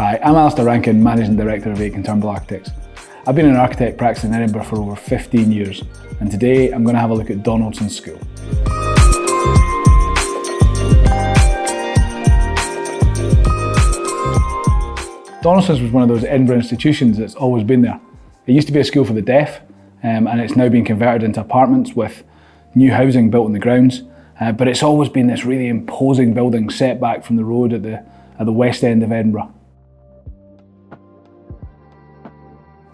Hi, I'm Alasdair, Managing Director of Aitken Turnbull Architects. I've been an architect practicing in Edinburgh for over 15 years, and today I'm going to have a look at Donaldson School. Donaldson's was one of those Edinburgh institutions that's always been there. It used to be a school for the deaf, and it's now been converted into apartments with new housing built on the grounds. But it's always been this really imposing building set back from the road at the west end of Edinburgh.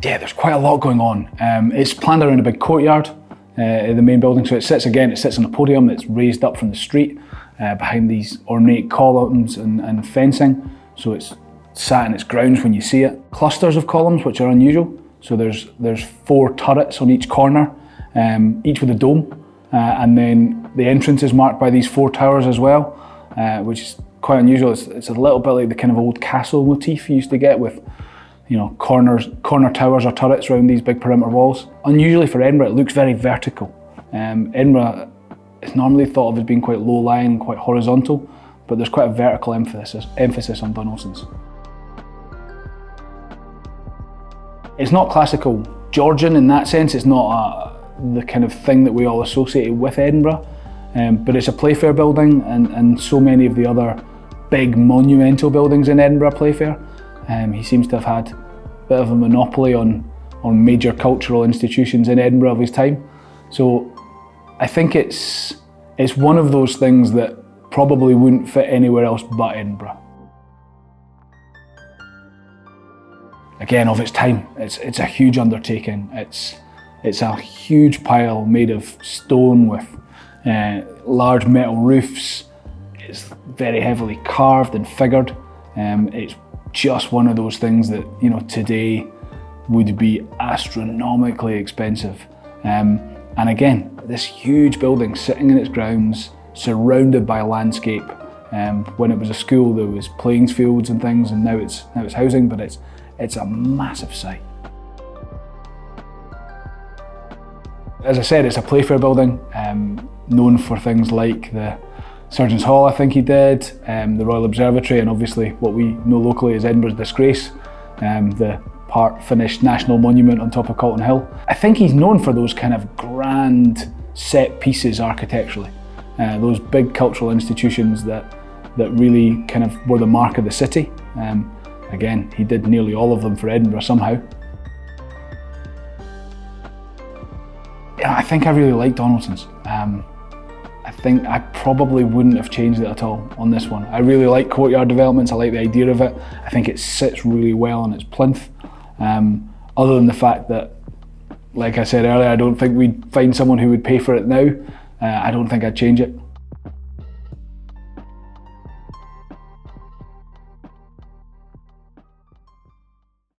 Yeah, there's quite a lot going on. It's planned around a big courtyard in the main building, so it sits on a podium that's raised up from the street behind these ornate columns and fencing, so it's sat in its grounds when you see it. Clusters of columns, which are unusual, so there's 4 turrets on each corner, each with a dome, and then the entrance is marked by these 4 towers as well, which is quite unusual. It's a little bit like the kind of old castle motif you used to get with, corner towers or turrets around these big perimeter walls. Unusually for Edinburgh, it looks very vertical. Edinburgh is normally thought of as being quite low-lying, quite horizontal, but there's quite a vertical emphasis on Donaldson's. It's not classical Georgian in that sense. It's not the kind of thing that we all associate with Edinburgh, but it's a Playfair building, and so many of the other big monumental buildings in Edinburgh Playfair. He seems to have had a bit of a monopoly on major cultural institutions in Edinburgh of his time. So I think it's one of those things that probably wouldn't fit anywhere else but Edinburgh. Again, of its time, it's a huge undertaking. It's a huge pile made of stone with large metal roofs. It's very heavily carved and figured. It's just one of those things that today would be astronomically expensive. And again, this huge building sitting in its grounds, surrounded by landscape. When it was a school, there was playing fields and things, and now it's housing, but it's a massive site. As I said, it's a Playfair building, known for things like the Surgeons' Hall, I think he did, the Royal Observatory, and obviously what we know locally as Edinburgh's disgrace, the part-finished national monument on top of Calton Hill. I think he's known for those kind of grand set pieces architecturally, those big cultural institutions that really kind of were the mark of the city. Again, he did nearly all of them for Edinburgh somehow. Yeah, I think I really like Donaldson's. I think I probably wouldn't have changed it at all on this one. I really like courtyard developments, I like the idea of it. I think it sits really well on its plinth. Other than the fact that, like I said earlier, I don't think we'd find someone who would pay for it now. I don't think I'd change it.